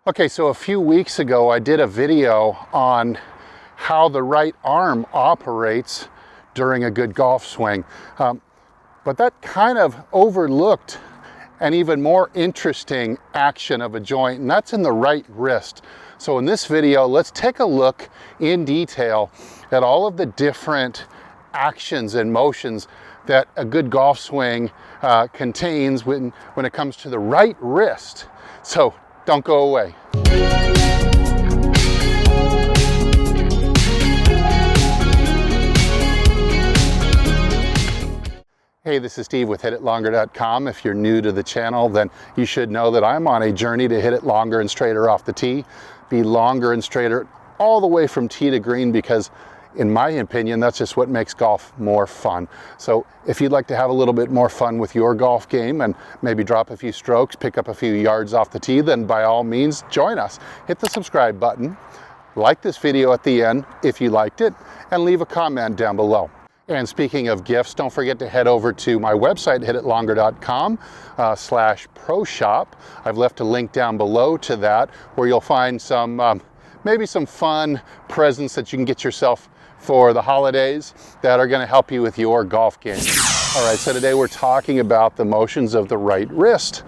Okay, so a few weeks ago I did a video on how the right arm operates during a good golf swing. But that kind of overlooked an even more interesting action of a joint, and that's in the right wrist. So in this video, let's take a look in detail at all of the different actions and motions that a good golf swing contains when it comes to the right wrist. So don't go away. Hey, this is Steve with HitItLonger.com. If you're new to the channel, then you should know that I'm on a journey to hit it longer and straighter off the tee, be longer and straighter all the way from tee to green, because in my opinion, that's just what makes golf more fun. So if you'd like to have a little bit more fun with your golf game and maybe drop a few strokes, pick up a few yards off the tee, then by all means, join us. Hit the subscribe button, like this video at the end if you liked it, and leave a comment down below. And speaking of gifts, don't forget to head over to my website, hititlonger.com /pro shop. I've left a link down below to that where you'll find some, maybe some fun presents that you can get yourself for the holidays that are going to help you with your golf game. All right, so today we're talking about the motions of the right wrist.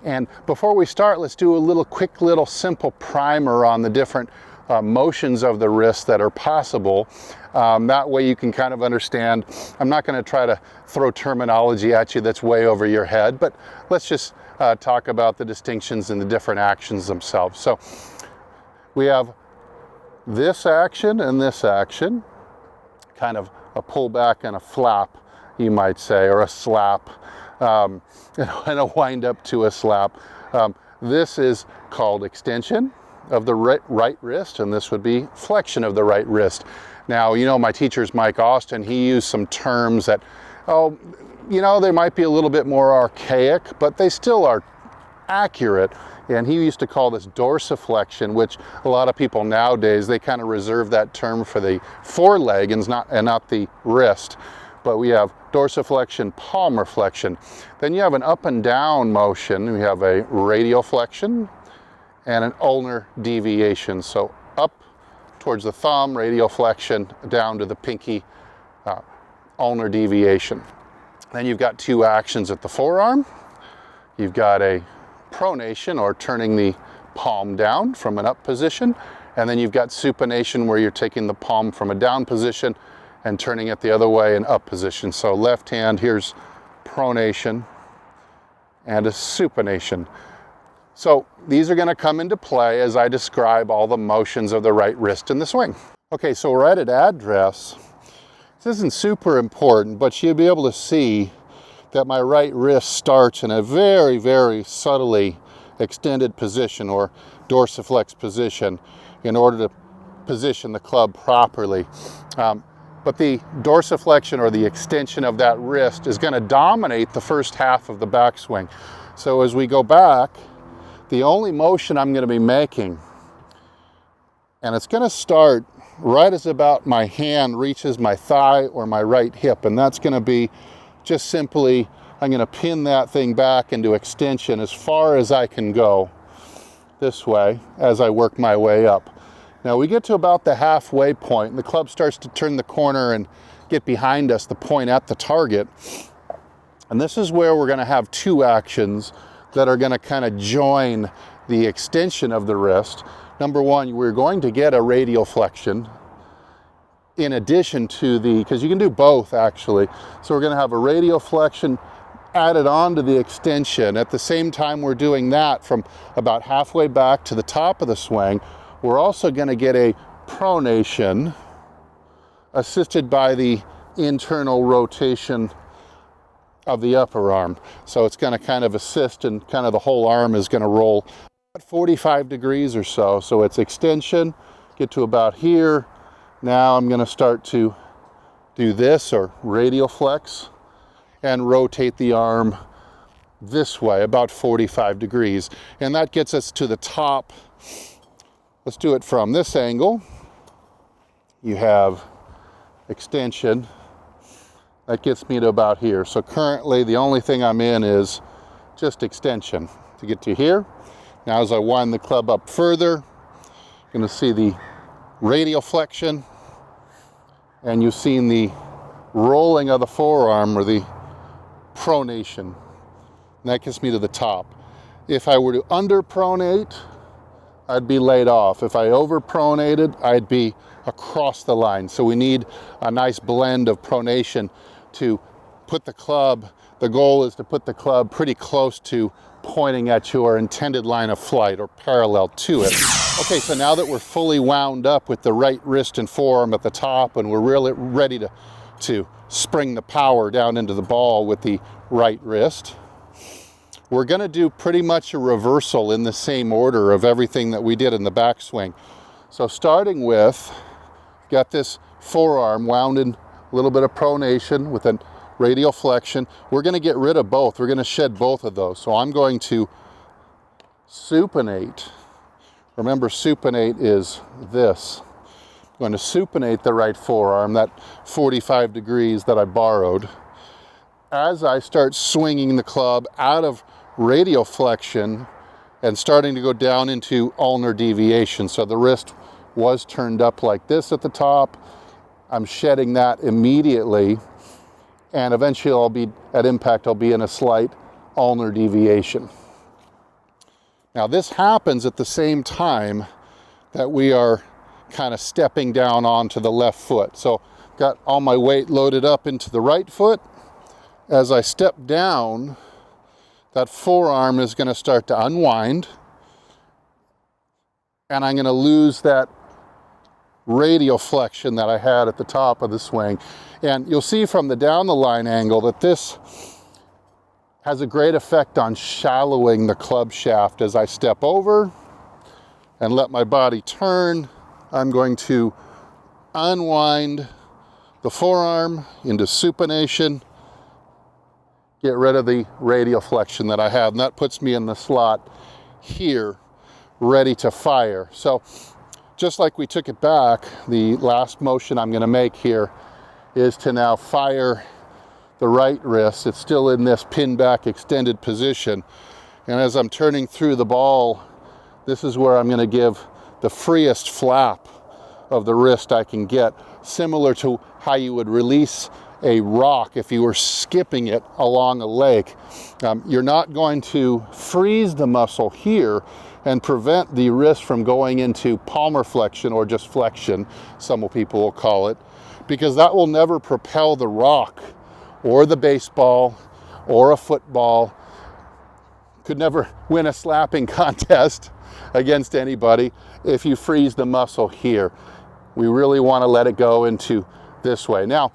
And before we start, let's do a quick little simple primer on the different motions of the wrist that are possible. That way you can kind of understand. I'm not going to try to throw terminology at you that's way over your head, but let's just talk about the distinctions and the different actions themselves. So we have this action and this action, kind of a pullback and a flap, you might say, or a slap, and a wind up to a slap. This is called extension of the right wrist, and this would be flexion of the right wrist. Now, you know, my teacher's Mike Austin. He used some terms that, they might be a little bit more archaic, but they still are accurate. And he used to call this dorsiflexion, which a lot of people nowadays, they kind of reserve that term for the foreleg and not the wrist. But we have dorsiflexion, palmar flexion. Then you have an up and down motion. We have a radial flexion and an ulnar deviation. So up towards the thumb, radial flexion, down to the pinky, ulnar deviation. Then you've got two actions at the forearm. You've got a pronation, or turning the palm down from an up position, and then you've got supination, where you're taking the palm from a down position and turning it the other way in up position. So left hand, here's pronation and a supination. So these are going to come into play as I describe all the motions of the right wrist in the swing. Okay, so we're at an address. This isn't super important, but you'll be able to see that my right wrist starts in a very, very subtly extended position, or dorsiflex position, in order to position the club properly. But the dorsiflexion, or the extension of that wrist, is going to dominate the first half of the backswing. So as we go back, the only motion I'm going to be making, and it's going to start right as about my hand reaches my thigh or my right hip, and that's going to be just simply, I'm going to pin that thing back into extension as far as I can go this way as I work my way up. Now we get to about the halfway point, and the club starts to turn the corner and get behind us, the point at the target. And this is where we're going to have two actions that are going to kind of join the extension of the wrist. Number one, we're going to get a radial flexion in addition to because you can do both actually. So we're going to have a radial flexion added on to the extension. At the same time we're doing that, from about halfway back to the top of the swing, we're also going to get a pronation assisted by the internal rotation of the upper arm. So it's going to kind of assist, and kind of the whole arm is going to roll about 45 degrees or so. So it's extension, get to about here. Now I'm going to start to do this, or radial flex, and rotate the arm this way about 45 degrees. And that gets us to the top. Let's do it from this angle. You have extension. That gets me to about here. So currently the only thing I'm in is just extension to get to here. Now as I wind the club up further, you're going to see the radial flexion, and you've seen the rolling of the forearm, or the pronation. And that gets me to the top. If I were to underpronate, I'd be laid off. If I overpronated, I'd be across the line. So we need a nice blend of pronation to put the club, the goal is to put the club pretty close to pointing at your intended line of flight, or parallel to it. Okay, so now that we're fully wound up with the right wrist and forearm at the top, and we're really ready to spring the power down into the ball with the right wrist, we're going to do pretty much a reversal in the same order of everything that we did in the backswing. So starting with, got this forearm wound in a little bit of pronation with a radial flexion. We're going to get rid of both. We're going to shed both of those. So I'm going to supinate. Remember, supinate is this. I'm going to supinate the right forearm, that 45 degrees that I borrowed. As I start swinging the club out of radial flexion and starting to go down into ulnar deviation. So the wrist was turned up like this at the top. I'm shedding that immediately, and eventually I'll be, at impact, I'll be in a slight ulnar deviation. Now this happens at the same time that we are kind of stepping down onto the left foot. So got all my weight loaded up into the right foot. As I step down, that forearm is going to start to unwind, and I'm going to lose that radial flexion that I had at the top of the swing. And you'll see from the down the line angle that this has a great effect on shallowing the club shaft. As I step over and let my body turn, I'm going to unwind the forearm into supination, get rid of the radial flexion that I have, and that puts me in the slot here, ready to fire. So just like we took it back, the last motion I'm going to make here is to now fire the right wrist. It's still in this pin back extended position, and as I'm turning through the ball, this is where I'm going to give the freest flap of the wrist I can get, similar to how you would release a rock if you were skipping it along a lake. You're not going to freeze the muscle here and prevent the wrist from going into palmar flexion, or just flexion, some people will call it, because that will never propel the rock or the baseball or a football. Could never win a slapping contest against anybody if you freeze the muscle here. We really want to let it go into this way. Now,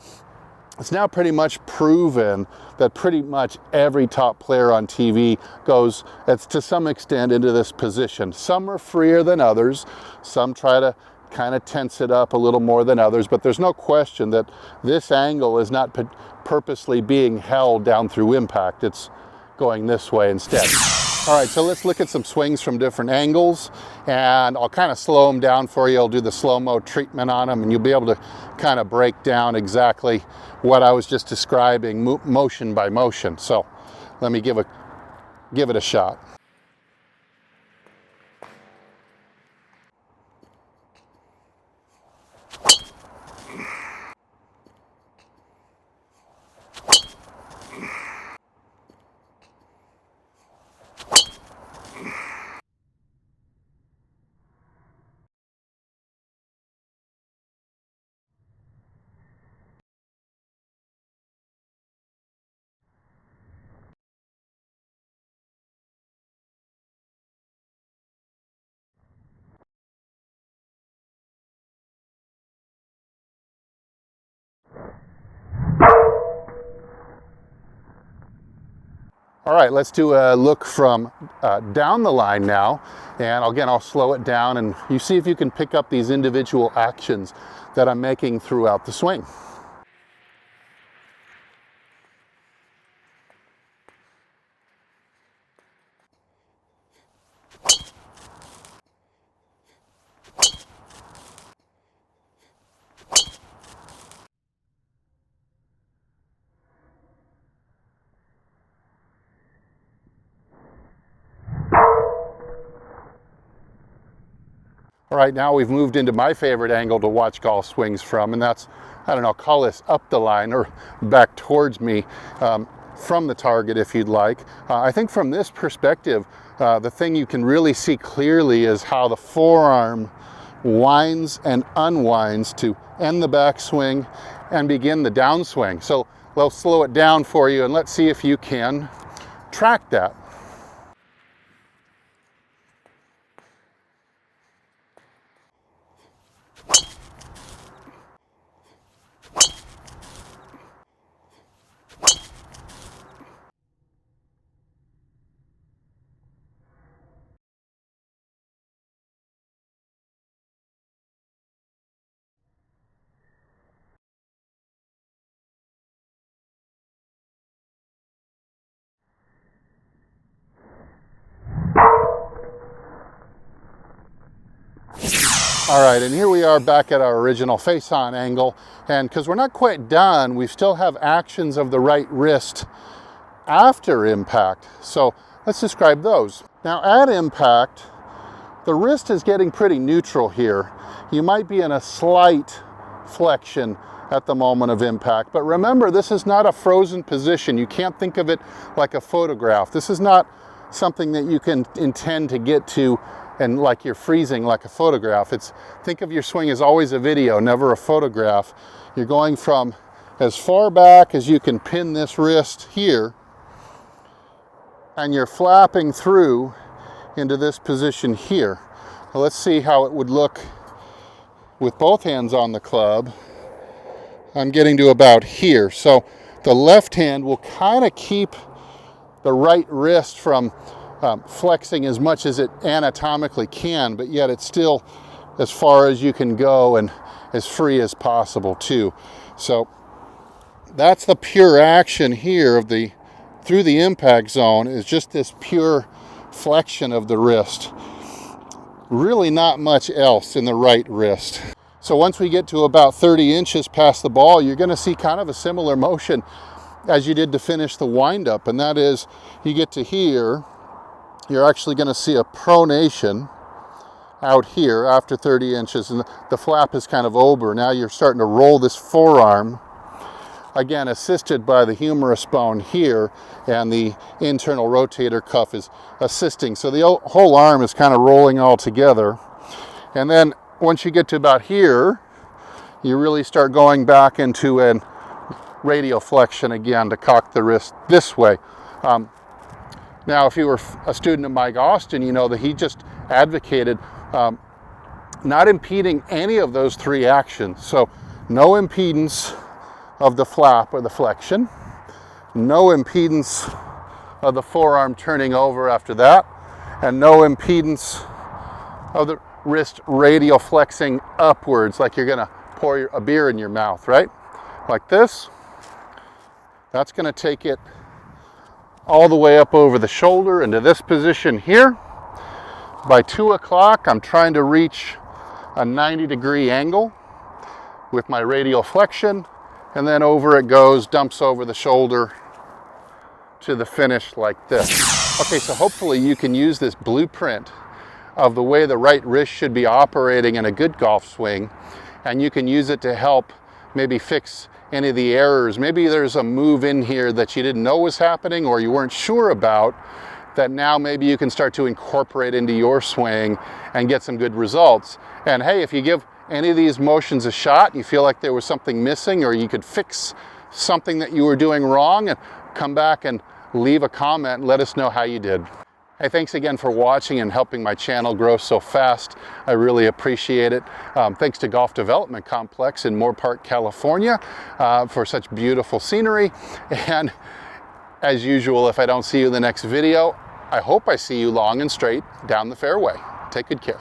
it's now pretty much proven that pretty much every top player on TV goes, it's to some extent, into this position. Some are freer than others. Some try to kind of tense it up a little more than others, but there's no question that this angle is not purposely being held down through impact. It's going this way instead. All right, so let's look at some swings from different angles, and I'll kind of slow them down for you. I'll do the slow-mo treatment on them, and you'll be able to kind of break down exactly what I was just describing, motion by motion. So let me give it a shot. All right, let's do a look from down the line now. And again, I'll slow it down, and you see if you can pick up these individual actions that I'm making throughout the swing. All right, now we've moved into my favorite angle to watch golf swings from, and that's, I don't know, call this up the line or back towards me from the target if you'd like. I think from this perspective, the thing you can really see clearly is how the forearm winds and unwinds to end the backswing and begin the downswing. So we'll slow it down for you and let's see if you can track that. All right, and here we are back at our original face-on angle, and because we're not quite done, we still have actions of the right wrist after impact. So let's describe those. Now at impact, the wrist is getting pretty neutral here. You might be in a slight flexion at the moment of impact, but remember, this is not a frozen position. You can't think of it like a photograph. This is not something that you can intend to get to and like you're freezing like a photograph. Think of your swing as always a video, never a photograph. You're going from as far back as you can pin this wrist here, and you're flapping through into this position here. Now let's see how it would look with both hands on the club. I'm getting to about here. So the left hand will kind of keep the right wrist from flexing as much as it anatomically can, but yet it's still as far as you can go and as free as possible too. So that's the pure action here of through the impact zone, is just this pure flexion of the wrist. Really not much else in the right wrist. So once we get to about 30 inches past the ball, you're going to see kind of a similar motion as you did to finish the windup, and that is you get to here, you're actually going to see a pronation out here after 30 inches, and the flap is kind of over. Now you're starting to roll this forearm, again assisted by the humerus bone here, and the internal rotator cuff is assisting. So the whole arm is kind of rolling all together. And then once you get to about here, you really start going back into an radial flexion again to cock the wrist this way. Now, if you were a student of Mike Austin, you know that he just advocated not impeding any of those three actions. So no impedance of the flap or the flexion, no impedance of the forearm turning over after that, and no impedance of the wrist radial flexing upwards like you're gonna pour a beer in your mouth, right? Like this. That's gonna take it all the way up over the shoulder into this position here. By 2 o'clock, I'm trying to reach a 90-degree angle with my radial flexion, and then over it goes, dumps over the shoulder to the finish like this. Okay, so hopefully you can use this blueprint of the way the right wrist should be operating in a good golf swing, and you can use it to help maybe fix any of the errors. Maybe there's a move in here that you didn't know was happening or you weren't sure about, that now maybe you can start to incorporate into your swing and get some good results. And hey, if you give any of these motions a shot, you feel like there was something missing or you could fix something that you were doing wrong, and come back and leave a comment and let us know how you did. Hey, thanks again for watching and helping my channel grow so fast. I really appreciate it. Thanks to Golf Development Complex in Moore Park, California, for such beautiful scenery. And as usual, if I don't see you in the next video, I hope I see you long and straight down the fairway. Take good care.